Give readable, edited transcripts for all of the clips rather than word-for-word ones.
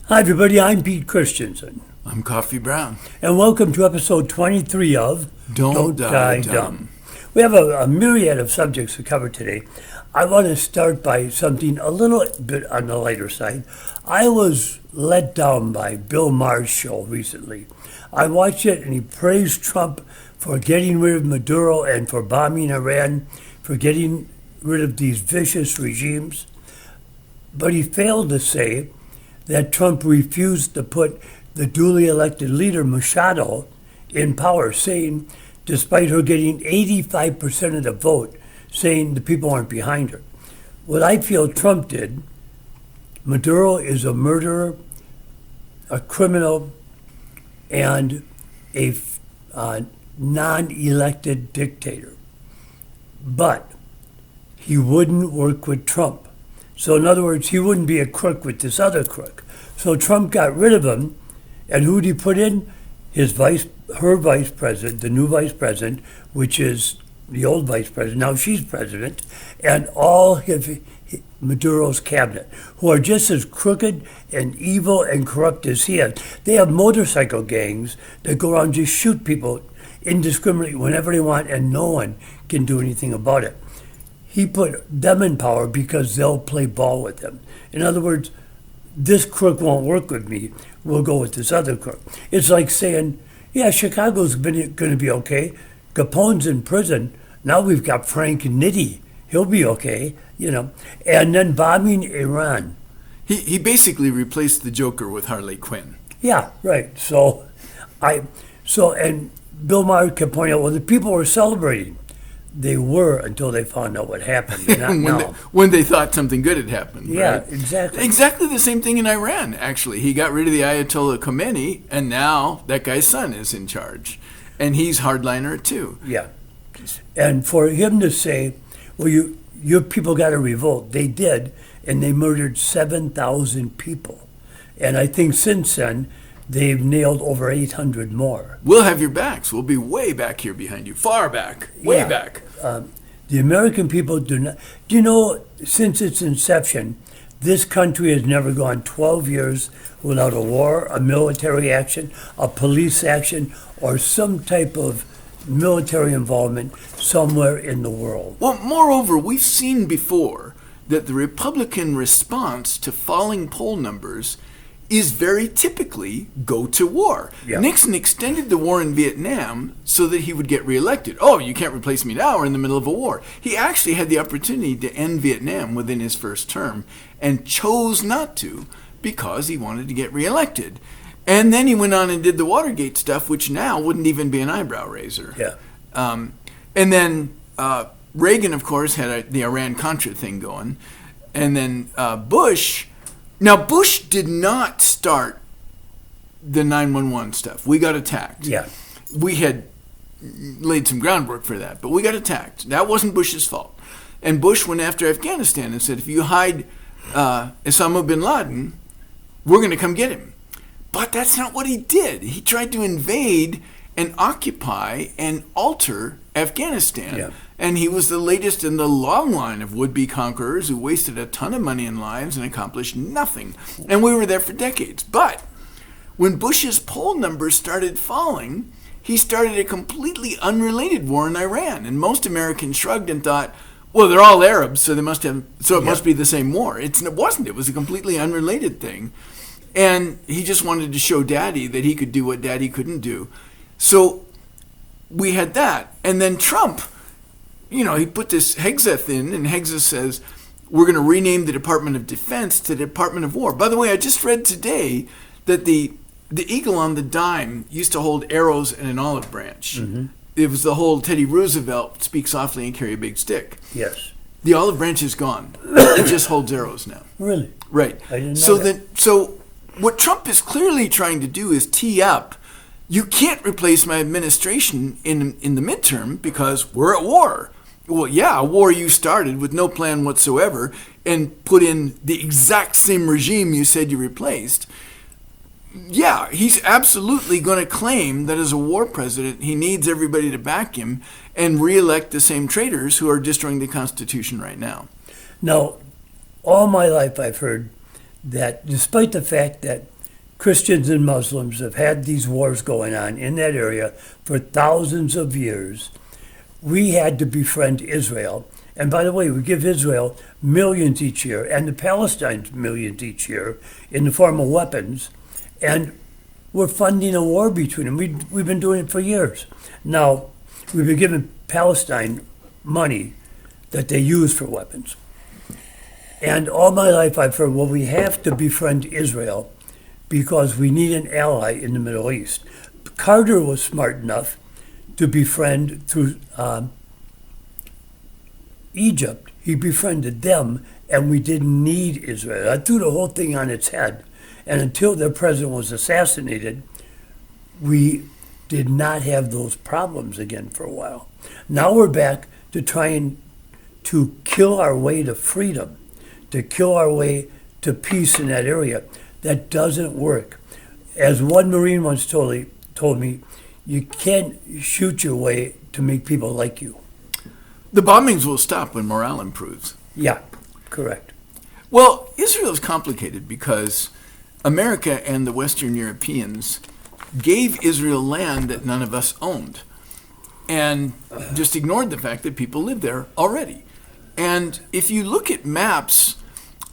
Hi, everybody. I'm Pete Christensen. I'm Coffee Brown. And welcome to episode 23 of Don't Die Dumb. We have a myriad of subjects to cover today. I want to start by something a little bit on the lighter side. I was let down by Bill Maher's show recently. I watched it and he praised Trump for getting rid of Maduro and for bombing Iran, for getting rid of these vicious regimes. But he failed to say that Trump refused to put the duly elected leader, Machado, in power, saying, despite her getting 85% of the vote, saying the people aren't behind her. What I feel Trump did, Maduro is a murderer, a criminal, and a non-elected dictator. But he wouldn't work with Trump. So in other words, he wouldn't be a crook with this other crook. So Trump got rid of him, and who did he put in? Her vice president, the new vice president, which is the old vice president. Now she's president, and all of Maduro's cabinet, who are just as crooked and evil and corrupt as he is. They have motorcycle gangs that go around and just shoot people indiscriminately whenever they want, and no one can do anything about it. He put them in power because they'll play ball with him. In other words, this crook won't work with me. We'll go with this other crook. It's like saying, yeah, Chicago's going to be okay. Capone's in prison. Now we've got Frank Nitti. He'll be okay, And then bombing Iran. He basically replaced the Joker with Harley Quinn. Yeah, right. And Bill Maher kept pointing out, well, the people were celebrating. They were until they found out what happened. Not when they thought something good had happened. Yeah, right? exactly. Exactly the same thing in Iran, actually. He got rid of the Ayatollah Khomeini, and now that guy's son is in charge. And he's hardliner, too. Yeah. And for him to say, well, your people got to revolt. They did, and they murdered 7,000 people. And I think since then, they've nailed over 800 more. We'll have your backs. We'll be way back here behind you. Far back. Way back. The American people do not... Do you know, since its inception, this country has never gone 12 years without a war, a military action, a police action, or some type of military involvement somewhere in the world. Well, moreover, we've seen before that the Republican response to falling poll numbers is very typically go to war. Yeah. Nixon extended the war in Vietnam so that he would get reelected. Oh, you can't replace me now, we're in the middle of a war. He actually had the opportunity to end Vietnam within his first term and chose not to because he wanted to get reelected. And then he went on and did the Watergate stuff, which now wouldn't even be an eyebrow raiser. Yeah. And then Reagan, of course, had the Iran-Contra thing going. And then Bush... Now, Bush did not start the 911 stuff. We got attacked. Yeah. We had laid some groundwork for that, but we got attacked. That wasn't Bush's fault. And Bush went after Afghanistan and said, if you hide Osama bin Laden, we're going to come get him. But that's not what he did. He tried to invade and occupy and alter Afghanistan. Yeah. And he was the latest in the long line of would-be conquerors who wasted a ton of money and lives and accomplished nothing. And we were there for decades. But when Bush's poll numbers started falling, he started a completely unrelated war in Iran. And most Americans shrugged and thought, well, they're all Arabs, so it must be the same war. It wasn't. It was a completely unrelated thing. And he just wanted to show Daddy that he could do what Daddy couldn't do. So we had that. And then Trump... he put this Hegseth in, and Hegseth says, we're going to rename the Department of Defense to the Department of War. By the way, I just read today that the eagle on the dime used to hold arrows and an olive branch. Mm-hmm. It was the whole Teddy Roosevelt, speak softly and carry a big stick. Yes. The olive branch is gone. It just holds arrows now. Really? Right. I didn't know that. So what Trump is clearly trying to do is tee up, you can't replace my administration in the midterm because we're at war. Well, yeah, a war you started with no plan whatsoever and put in the exact same regime you said you replaced. Yeah, he's absolutely going to claim that as a war president, he needs everybody to back him and reelect the same traitors who are destroying the Constitution right now. Now, all my life I've heard that despite the fact that Christians and Muslims have had these wars going on in that area for thousands of years. We had to befriend Israel. And by the way, we give Israel millions each year, and the Palestinians millions each year in the form of weapons. And we're funding a war between them. We've been doing it for years. Now, we've been giving Palestine money that they use for weapons. And all my life I've heard, well, we have to befriend Israel because we need an ally in the Middle East. Carter was smart enough to befriend through Egypt. He befriended them, and we didn't need Israel. I threw the whole thing on its head. And until their president was assassinated, we did not have those problems again for a while. Now we're back to trying to kill our way to freedom, to kill our way to peace in that area. That doesn't work. As one Marine once told me, you can't shoot your way to make people like you. The bombings will stop when morale improves. Yeah, correct. Well, Israel is complicated because America and the Western Europeans gave Israel land that none of us owned and just ignored the fact that people live there already. And if you look at maps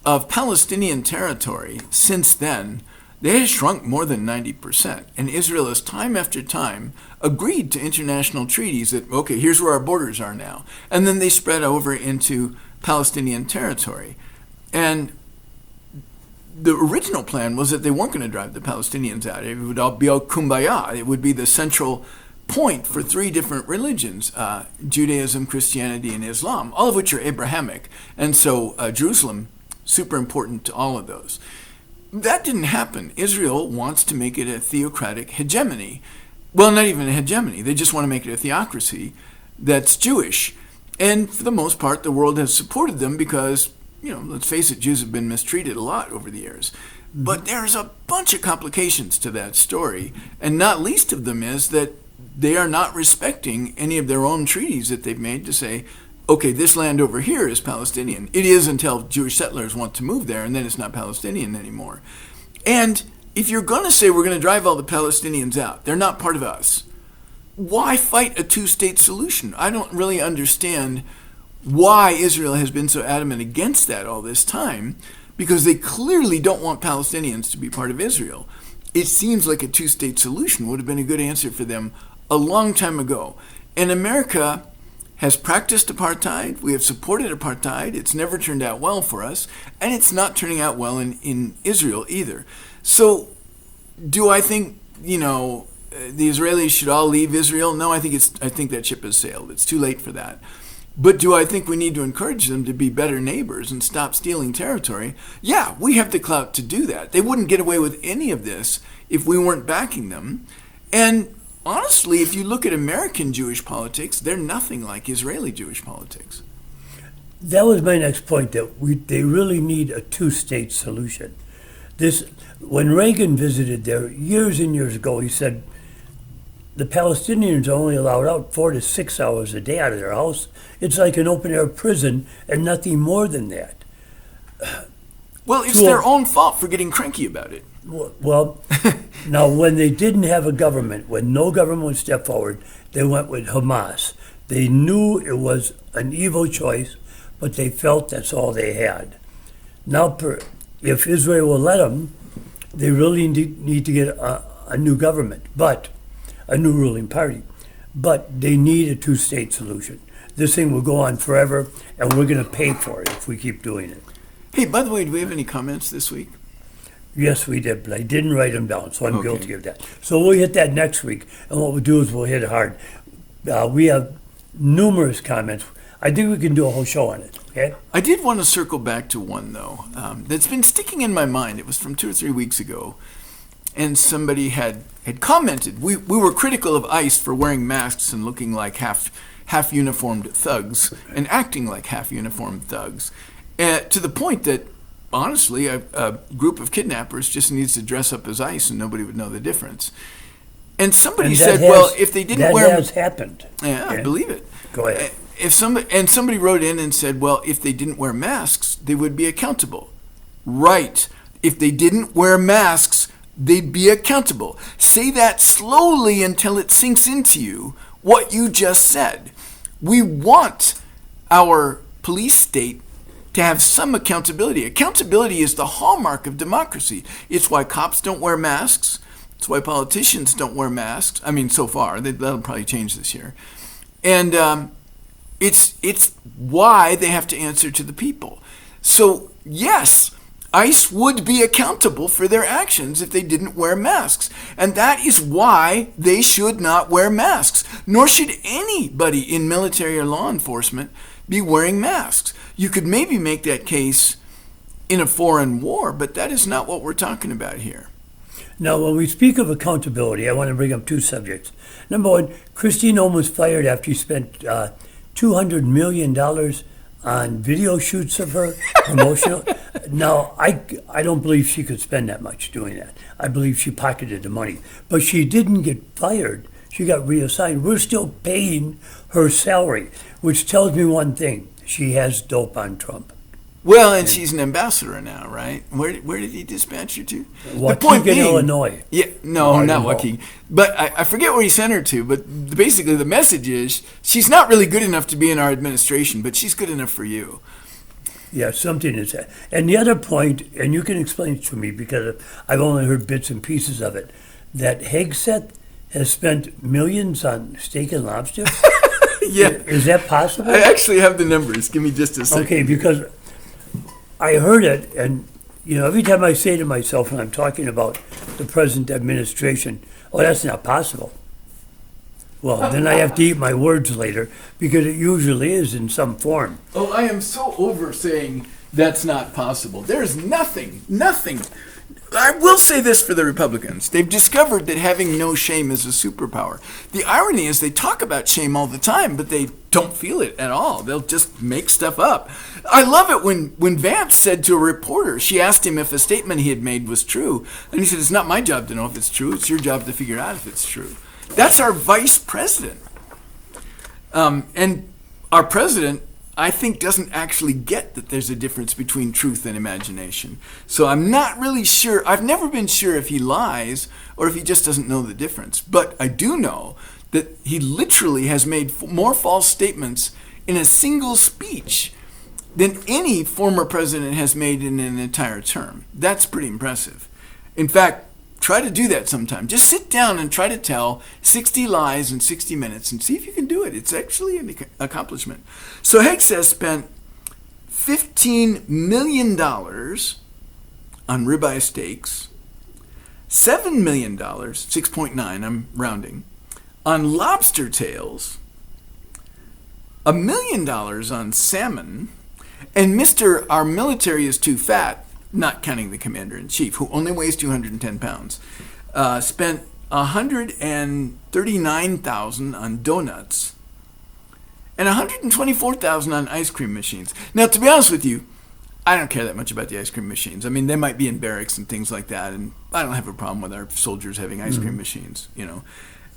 of Palestinian territory since then, they have shrunk more than 90%. And Israel has time after time agreed to international treaties that, okay, here's where our borders are now. And then they spread over into Palestinian territory. And the original plan was that they weren't going to drive the Palestinians out. It would all be all kumbaya. It would be the central point for three different religions, Judaism, Christianity, and Islam, all of which are Abrahamic. And so Jerusalem, super important to all of those. That didn't happen. Israel wants to make it a theocratic hegemony. Well, not even a hegemony. They just want to make it a theocracy that's Jewish. And for the most part, the world has supported them because, let's face it, Jews have been mistreated a lot over the years. But there's a bunch of complications to that story, and not least of them is that they are not respecting any of their own treaties that they've made to say, okay, this land over here is Palestinian. It is until Jewish settlers want to move there, and then it's not Palestinian anymore. And if you're going to say we're going to drive all the Palestinians out, they're not part of us, why fight a two-state solution? I don't really understand why Israel has been so adamant against that all this time, because they clearly don't want Palestinians to be part of Israel. It seems like a two-state solution would have been a good answer for them a long time ago. And America has practiced apartheid. We have supported apartheid. It's never turned out well for us, and it's not turning out well in Israel either. So do I think, the Israelis should all leave Israel? No, I think that ship has sailed. It's too late for that. But do I think we need to encourage them to be better neighbors and stop stealing territory? Yeah, we have the clout to do that. They wouldn't get away with any of this if we weren't backing them. And honestly, if you look at American Jewish politics, they're nothing like Israeli Jewish politics. That was my next point, that they really need a two-state solution. When Reagan visited there years and years ago, he said the Palestinians are only allowed out 4 to 6 hours a day out of their house. It's like an open-air prison and nothing more than that. Well, it's their own fault for getting cranky about it. Well, now when they didn't have a government, when no government would step forward, they went with Hamas. They knew it was an evil choice, but they felt that's all they had. Now, if Israel will let them, they really need to get a new government, but a new ruling party. But they need a two-state solution. This thing will go on forever, and we're going to pay for it if we keep doing it. Hey, by the way, do we have any comments this week? Yes, we did, but I didn't write them down, so I'm guilty of that. So we'll hit that next week, and what we'll do is we'll hit it hard. We have numerous comments. I think we can do a whole show on it, okay? I did want to circle back to one, though, that's been sticking in my mind. It was from 2 or 3 weeks ago, and somebody had commented. We were critical of ICE for wearing masks and looking like half-uniformed thugs and acting like half-uniformed thugs, to the point that, honestly, a group of kidnappers just needs to dress up as ICE and nobody would know the difference. And somebody said, if they didn't wear... That has happened. Yeah, I believe it. Go ahead. Somebody wrote in and said, well, if they didn't wear masks, they would be accountable. Right. If they didn't wear masks, they'd be accountable. Say that slowly until it sinks into you what you just said. We want our police state to have some accountability. Accountability is the hallmark of democracy. It's why cops don't wear masks. It's why politicians don't wear masks. I mean, so far. That'll probably change this year. And it's why they have to answer to the people. So, yes, ICE would be accountable for their actions if they didn't wear masks. And that is why they should not wear masks. Nor should anybody in military or law enforcement be wearing masks. You could maybe make that case in a foreign war, but that is not what we're talking about here. Now, when we speak of accountability, I want to bring up two subjects. Number one, Christine Ohm was fired after she spent $200 million on video shoots of her promotional. Now, I don't believe she could spend that much doing that. I believe she pocketed the money. But she didn't get fired. She got reassigned. We're still paying her salary, which tells me one thing. She has dope on Trump. Well, and she's an ambassador now, right? Where did he dispatch her to? Waukegan, Illinois. Yeah, no, not Waukegan. But I forget where he sent her to, but basically the message is she's not really good enough to be in our administration, but she's good enough for you. Yeah, something is that. And the other point, and you can explain it to me because I've only heard bits and pieces of it, that Hegseth has spent millions on steak and lobster? Yeah. Is that possible? I actually have the numbers. Give me just a second. Okay, because I heard it, and every time I say to myself when I'm talking about the present administration, oh, that's not possible. Well, then I have to eat my words later because it usually is in some form. Oh, I am so over saying that's not possible. There's nothing. I will say this for the Republicans. They've discovered that having no shame is a superpower. The irony is they talk about shame all the time, but they don't feel it at all. They'll just make stuff up. I love it when Vance said to a reporter, she asked him if a statement he had made was true. And he said, it's not my job to know if it's true. It's your job to figure out if it's true. That's our vice president. And our president, I think, doesn't actually get that there's a difference between truth and imagination. So I'm not really sure. I've never been sure if he lies or if he just doesn't know the difference. But I do know that he literally has made more false statements in a single speech than any former president has made in an entire term. That's pretty impressive. In fact, try to do that sometime. Just sit down and try to tell 60 lies in 60 minutes and see if you can do it. It's actually an accomplishment. So Hegseth spent $15 million on ribeye steaks, $7 million, 6.9, I'm rounding, on lobster tails, $1 million on salmon, and Mr. Our military is too fat, not counting the commander-in-chief, who only weighs 210 pounds, spent $139,000 on donuts and $124,000 on ice cream machines. Now, to be honest with you, I don't care that much about the ice cream machines. I mean, they might be in barracks and things like that, and I don't have a problem with our soldiers having ice cream machines,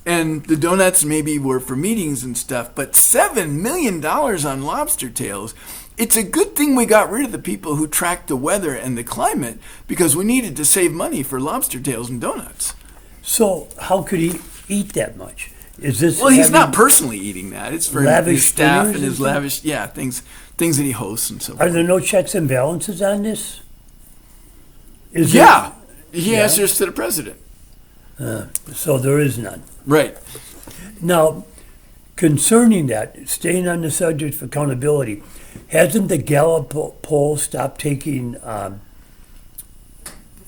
And the donuts maybe were for meetings and stuff, but $7 million on lobster tails. It's a good thing we got rid of the people who tracked the weather and the climate because we needed to save money for lobster tails and donuts. So how could he eat that much? Is this? Well, he's not personally eating that. It's for his staff and his lavish, things that he hosts and so forth. Are there no checks and balances on this? He answers to the president. So there is none. Right. Now, concerning that, staying on the subject of accountability, hasn't the Gallup poll stopped taking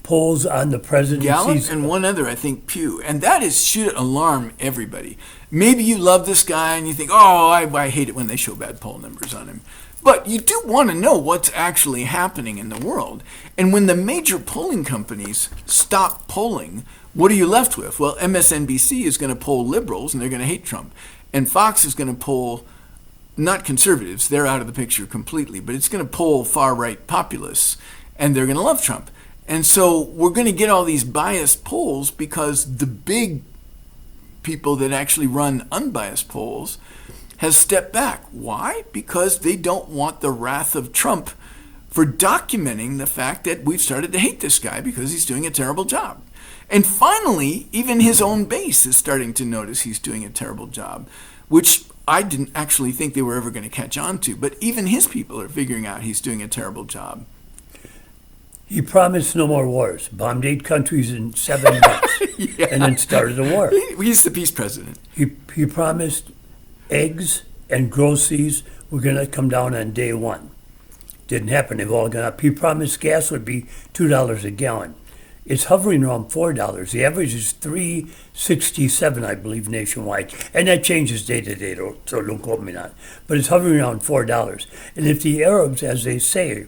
polls on the presidency? Gallup and one other, I think, Pew. And that should alarm everybody. Maybe you love this guy and you think, oh, I hate it when they show bad poll numbers on him. But you do want to know what's actually happening in the world. And when the major polling companies stop polling, what are you left with? Well, MSNBC is going to poll liberals and they're going to hate Trump. And Fox is going to poll not conservatives, they're out of the picture completely, but it's going to poll far-right populists, and they're going to love Trump. And so we're going to get all these biased polls because the big people that actually run unbiased polls has stepped back. Why? Because they don't want the wrath of Trump for documenting the fact that we've started to hate this guy because he's doing a terrible job. And finally, even his own base is starting to notice he's doing a terrible job, which I didn't actually think they were ever going to catch on to. But even his people are figuring out he's doing a terrible job. He promised no more wars, bombed 8 countries in 7 months, Yeah. and then started a war. He's the peace president. He promised eggs and groceries were going to come down on day 1. Didn't happen. They've all gone up. He promised gas would be $2 a gallon. It's hovering around $4. The average is $3.67, I believe, nationwide. And that changes day to day, so don't quote me on it. But it's hovering around $4. And if the Arabs, as they say,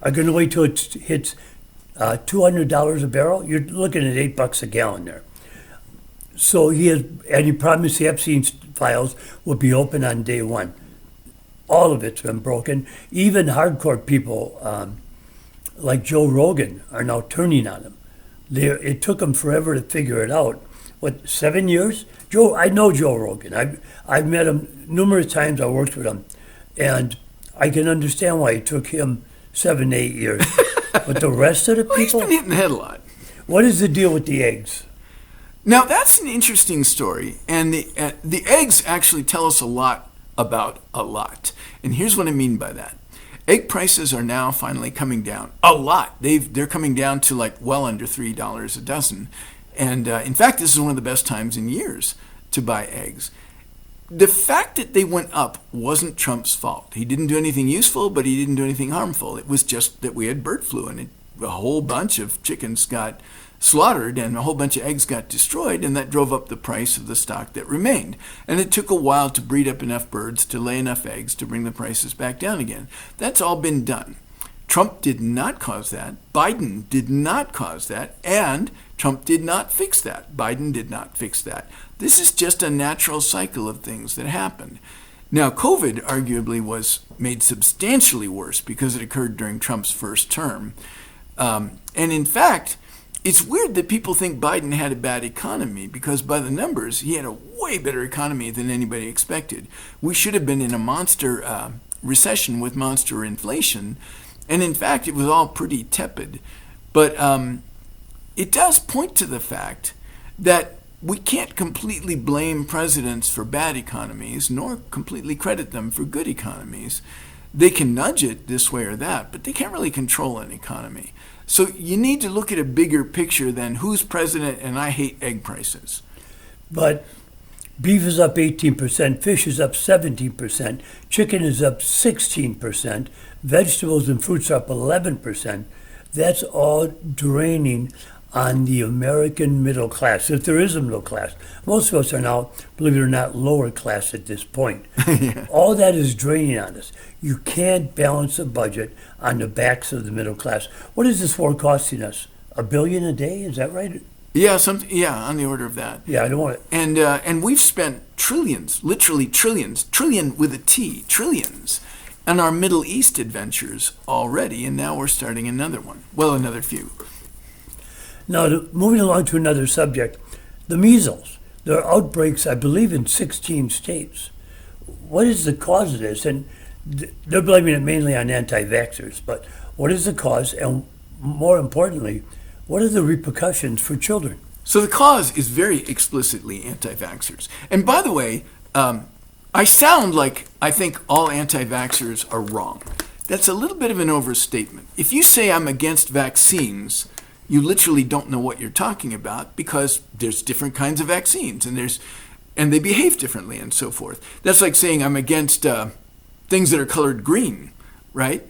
are going to wait till it hits $200 a barrel, you're looking at $8 a gallon there. So he promised the Epstein files will be open on day 1. All of it's been broken. Even hardcore people like Joe Rogan are now turning on him. It took them forever to figure it out. What, 7 years? I know Joe Rogan. I've met him numerous times. I worked with him, and I can understand why it took him 7, 8 years. But the rest of the Well, he's people, been hitting the head a lot. what is the deal with the eggs? Now, that's an interesting story, and the eggs actually tell us a lot about a lot. And here's what I mean by that. Egg prices are now finally coming down a lot. They're coming down to like well under $3 a dozen. And in fact, this is one of the best times in years to buy eggs. The fact that they went up wasn't Trump's fault. He didn't do anything useful, but he didn't do anything harmful. It was just that we had bird flu, and a whole bunch of chickens got slaughtered and a whole bunch of eggs got destroyed, and that drove up the price of the stock that remained. And it took a while to breed up enough birds to lay enough eggs to bring the prices back down again. That's all been done. Trump did not cause that. Biden did not cause that. And Trump did not fix that. Biden did not fix that. This is just a natural cycle of things that happened. Now, COVID arguably was made substantially worse because it occurred during Trump's first term. And in fact, it's weird that people think Biden had a bad economy because by the numbers, he had a way better economy than anybody expected. We should have been in a monster recession with monster inflation. And in fact, it was all pretty tepid. But it does point to the fact that we can't completely blame presidents for bad economies, nor completely credit them for good economies. They can nudge it this way or that, but they can't really control an economy. So you need to look at a bigger picture than who's president and I hate egg prices. But beef is up 18%, fish is up 17%, chicken is up 16%, vegetables and fruits are up 11%. That's all draining on the American middle class, if there is a middle class. Most of us are now, believe it or not, lower class at this point. Yeah. All that is draining on us. You can't balance a budget on the backs of the middle class. What is this war costing us? $1 billion a day? Is that right? Yeah, on the order of that. Yeah, I don't want it. And we've spent trillions, literally trillions, trillion with a T, trillions, on our Middle East adventures already, and now we're starting another one. Well, another few. Now, moving along to another subject, the measles. There are outbreaks, I believe, in 16 states. What is the cause of this? And they're blaming it mainly on anti-vaxxers, but what is the cause? And more importantly, what are the repercussions for children? So the cause is very explicitly anti-vaxxers. And by the way, I sound like I think all anti-vaxxers are wrong. That's a little bit of an overstatement. If you say I'm against vaccines, you literally don't know what you're talking about because there's different kinds of vaccines and they behave differently and so forth. That's like saying I'm against things that are colored green, right?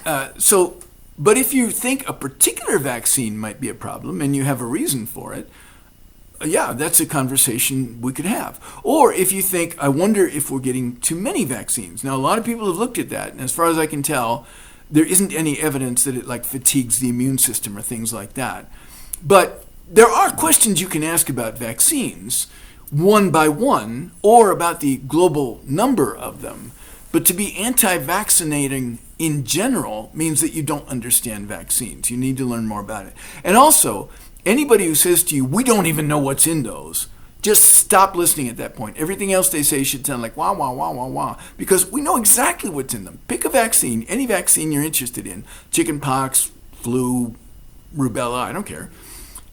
But if you think a particular vaccine might be a problem and you have a reason for it, yeah, that's a conversation we could have. Or if you think, I wonder if we're getting too many vaccines. Now, a lot of people have looked at that, and as far as I can tell, there isn't any evidence that it fatigues the immune system or things like that. But there are questions you can ask about vaccines, one by one, or about the global number of them. But to be anti-vaccinating in general means that you don't understand vaccines. You need to learn more about it. And also, anybody who says to you, we don't even know what's in those, Just stop listening at that point. Everything else they say should sound like wah, wah, wah, wah, wah. Because we know exactly what's in them. Pick a vaccine, any vaccine you're interested in. Chicken pox, flu, rubella, I don't care.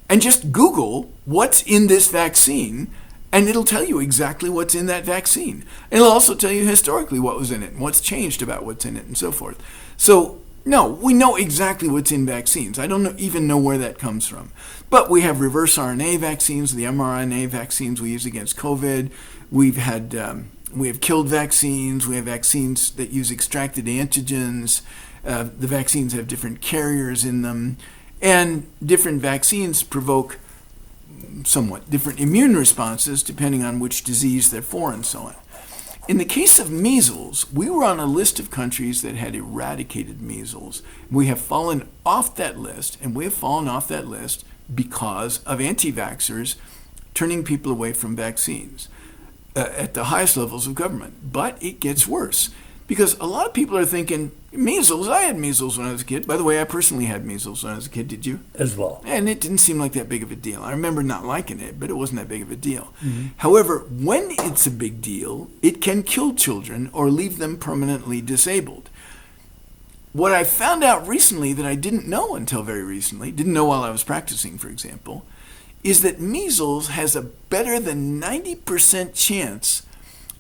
And just Google what's in this vaccine, and it'll tell you exactly what's in that vaccine. And it'll also tell you historically what was in it and what's changed about what's in it and so forth. So, no, we know exactly what's in vaccines. I don't even know where that comes from. But we have reverse RNA vaccines, the mRNA vaccines we use against COVID. We have killed vaccines. We have vaccines that use extracted antigens. The vaccines have different carriers in them. And different vaccines provoke somewhat different immune responses depending on which disease they're for and so on. In the case of measles, we were on a list of countries that had eradicated measles. We have fallen off that list, and we have fallen off that list because of anti-vaxxers turning people away from vaccines at the highest levels of government. But it gets worse because a lot of people are thinking, measles, I had measles when I was a kid. By the way, I personally had measles when I was a kid. Did you? As well. And it didn't seem like that big of a deal. I remember not liking it, but it wasn't that big of a deal. Mm-hmm. However, when it's a big deal, it can kill children or leave them permanently disabled. What I found out recently that I didn't know until very recently, didn't know while I was practicing, for example, is that measles has a better than 90% chance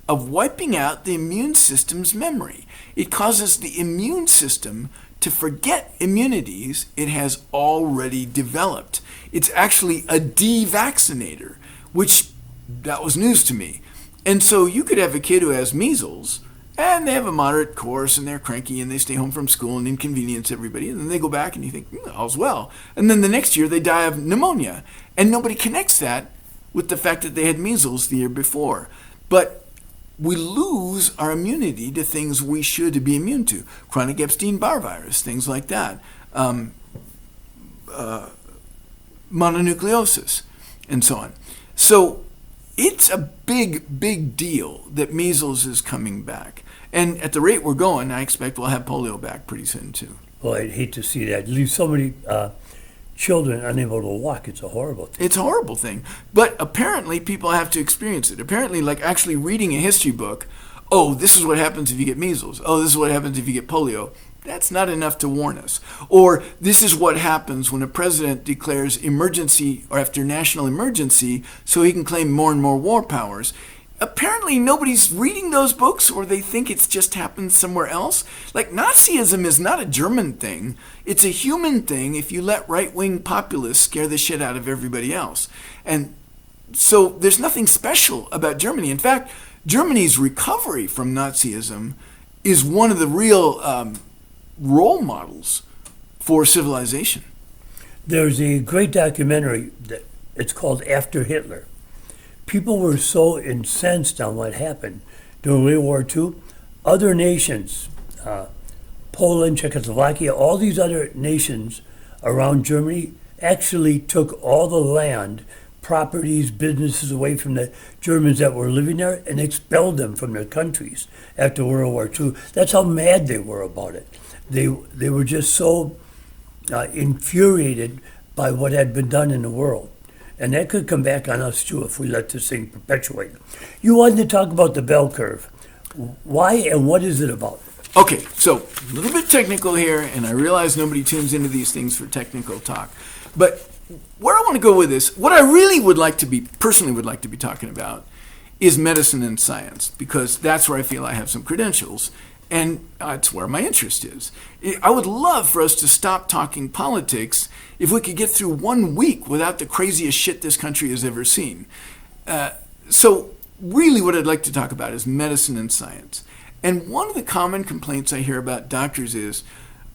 of wiping out the immune system's memory. It causes the immune system to forget immunities it has already developed. It's actually a de-vaccinator, which that was news to me. And so you could have a kid who has measles, and they have a moderate course, and they're cranky, and they stay home from school and inconvenience everybody, and then they go back and you think, all's well. And then the next year they die of pneumonia, and nobody connects that with the fact that they had measles the year before. But we lose our immunity to things we should be immune to. Chronic Epstein-Barr virus, things like that. Mononucleosis, and so on. So it's a big, big deal that measles is coming back. And at the rate we're going, I expect we'll have polio back pretty soon, too. Well, I'd hate to see that. Leave so many children unable to walk. It's a horrible thing. It's a horrible thing. But apparently people have to experience it. Apparently, like actually reading a history book, oh, this is what happens if you get measles. Oh, this is what happens if you get polio. That's not enough to warn us. Or this is what happens when a president declares emergency or after national emergency so he can claim more and more war powers. Apparently nobody's reading those books, or they think it's just happened somewhere else. Like, Nazism is not a German thing. It's a human thing if you let right-wing populists scare the shit out of everybody else. And so there's nothing special about Germany. In fact, Germany's recovery from Nazism is one of the real role models for civilization. There's a great documentary that it's called After Hitler. People were so incensed on what happened during World War II. Other nations, Poland, Czechoslovakia, all these other nations around Germany actually took all the land, properties, businesses away from the Germans that were living there and expelled them from their countries after World War II. That's how mad they were about it. They were just so infuriated by what had been done in the world. And that could come back on us too if we let this thing perpetuate. You wanted to talk about the bell curve. Why and what is it about? Okay, so a little bit technical here, and I realize nobody tunes into these things for technical talk. But where I want to go with this, what I really personally would like to be talking about is medicine and science, because that's where I feel I have some credentials, and that's where my interest is. I would love for us to stop talking politics if we could get through 1 week without the craziest shit this country has ever seen. So really what I'd like to talk about is medicine and science. And one of the common complaints I hear about doctors is,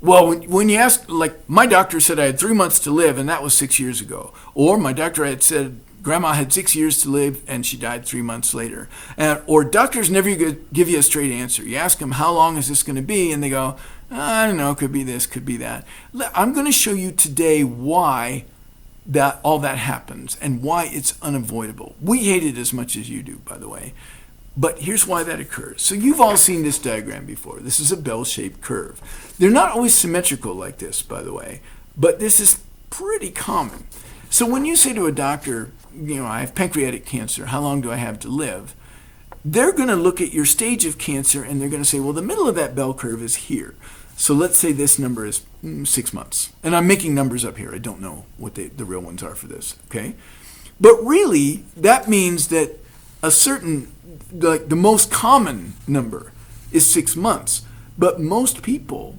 well, when you ask, like, my doctor said I had 3 months to live, and that was 6 years ago. Or my doctor had said Grandma had 6 years to live, and she died 3 months later. Or doctors never give you a straight answer. You ask them, how long is this going to be? And they go, I don't know, could be this, could be that. I'm going to show you today why all that happens and why it's unavoidable. We hate it as much as you do, by the way. But here's why that occurs. So you've all seen this diagram before. This is a bell-shaped curve. They're not always symmetrical like this, by the way, but this is pretty common. So when you say to a doctor, I have pancreatic cancer, how long do I have to live? They're going to look at your stage of cancer and they're going to say, well, the middle of that bell curve is here. So let's say this number is 6 months. And I'm making numbers up here. I don't know what the real ones are for this, okay? But really, that means that a certain, like the most common number is 6 months. But most people,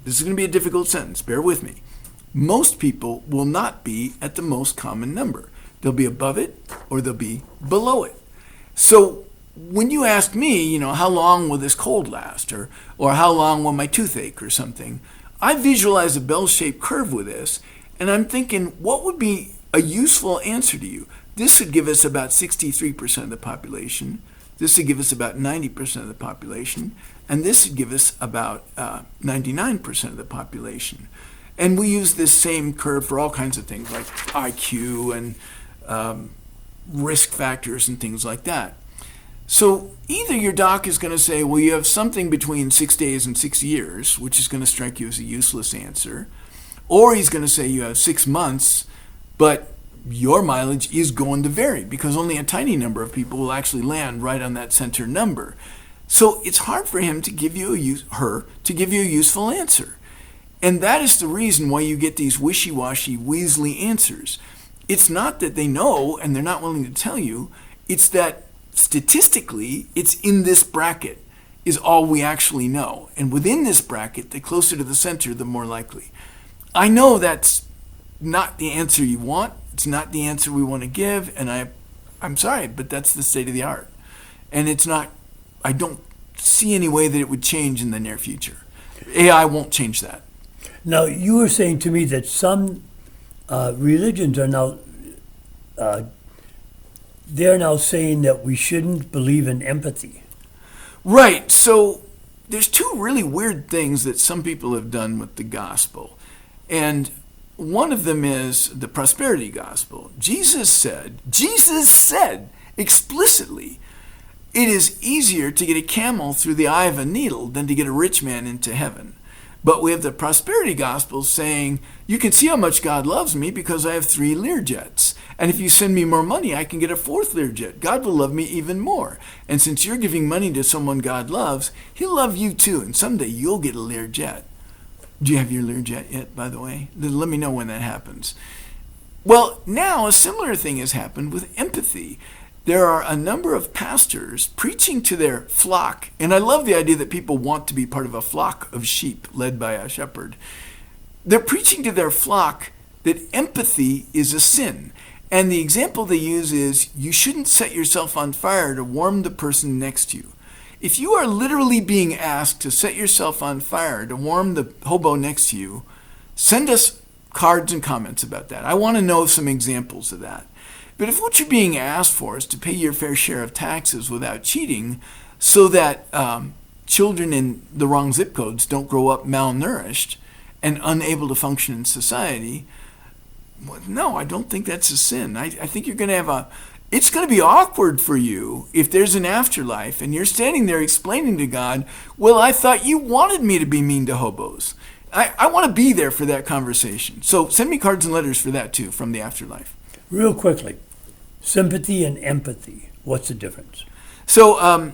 this is going to be a difficult sentence, bear with me. Most people will not be at the most common number. They'll be above it or they'll be below it. So when you ask me, how long will this cold last or how long will my toothache or something, I visualize a bell-shaped curve with this, and I'm thinking, what would be a useful answer to you? This would give us about 63% of the population. This would give us about 90% of the population. And this would give us about 99% of the population. And we use this same curve for all kinds of things like IQ and risk factors and things like that. So either your doc is going to say, well, you have something between 6 days and 6 years, which is going to strike you as a useless answer, or he's going to say you have 6 months, but your mileage is going to vary because only a tiny number of people will actually land right on that center number. So it's hard for him to give you a useful answer. And that is the reason why you get these wishy-washy, weaselly answers. It's not that they know and they're not willing to tell you. It's that statistically, it's in this bracket is all we actually know. And within this bracket, the closer to the center, the more likely. I know that's not the answer you want. It's not the answer we want to give. And I'm sorry, but that's the state of the art. And I don't see any way that it would change in the near future. AI won't change that. Now, you were saying to me that some religions are now, they're now saying that we shouldn't believe in empathy. Right. So there's two really weird things that some people have done with the gospel. And one of them is the prosperity gospel. Jesus said explicitly, it is easier to get a camel through the eye of a needle than to get a rich man into heaven. But we have the prosperity gospel saying, you can see how much God loves me because I have 3 Learjets. And if you send me more money, I can get a 4th Learjet. God will love me even more. And since you're giving money to someone God loves, he'll love you too. And someday you'll get a Learjet. Do you have your Learjet yet, by the way? Let me know when that happens. Well, now a similar thing has happened with empathy. There are a number of pastors preaching to their flock, and I love the idea that people want to be part of a flock of sheep led by a shepherd. They're preaching to their flock that empathy is a sin. And the example they use is, you shouldn't set yourself on fire to warm the person next to you. If you are literally being asked to set yourself on fire to warm the hobo next to you, send us cards and comments about that. I want to know some examples of that. But if what you're being asked for is to pay your fair share of taxes without cheating so that children in the wrong zip codes don't grow up malnourished and unable to function in society, well, no, I don't think that's a sin. I think you're going to have it's going to be awkward for you if there's an afterlife and you're standing there explaining to God, well, I thought you wanted me to be mean to hobos. I want to be there for that conversation. So send me cards and letters for that too, from the afterlife. Real quickly, sympathy and empathy, what's the difference? So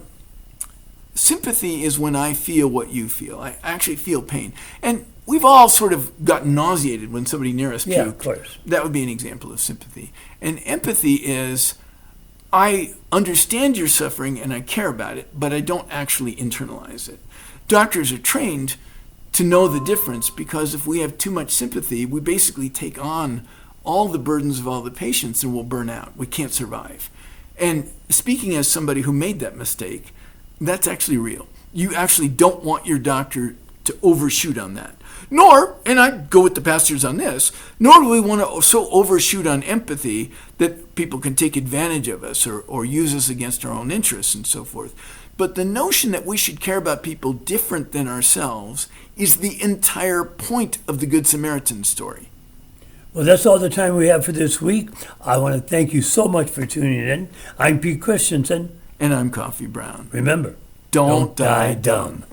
sympathy is when I feel what you feel. I actually feel pain. And we've all sort of gotten nauseated when somebody near us puked. Yeah, of course. That would be an example of sympathy. And empathy is, I understand your suffering and I care about it, but I don't actually internalize it. Doctors are trained to know the difference because if we have too much sympathy, we basically take on all the burdens of all the patients and we'll burn out. We can't survive. And speaking as somebody who made that mistake, that's actually real. You actually don't want your doctor to overshoot on that. Nor, and I go with the pastors on this, nor do we want to so overshoot on empathy that people can take advantage of us or use us against our own interests and so forth. But the notion that we should care about people different than ourselves is the entire point of the Good Samaritan story. Well, that's all the time we have for this week. I want to thank you so much for tuning in. I'm Pete Christensen. And I'm Coffee Brown. Remember, Don't die dumb.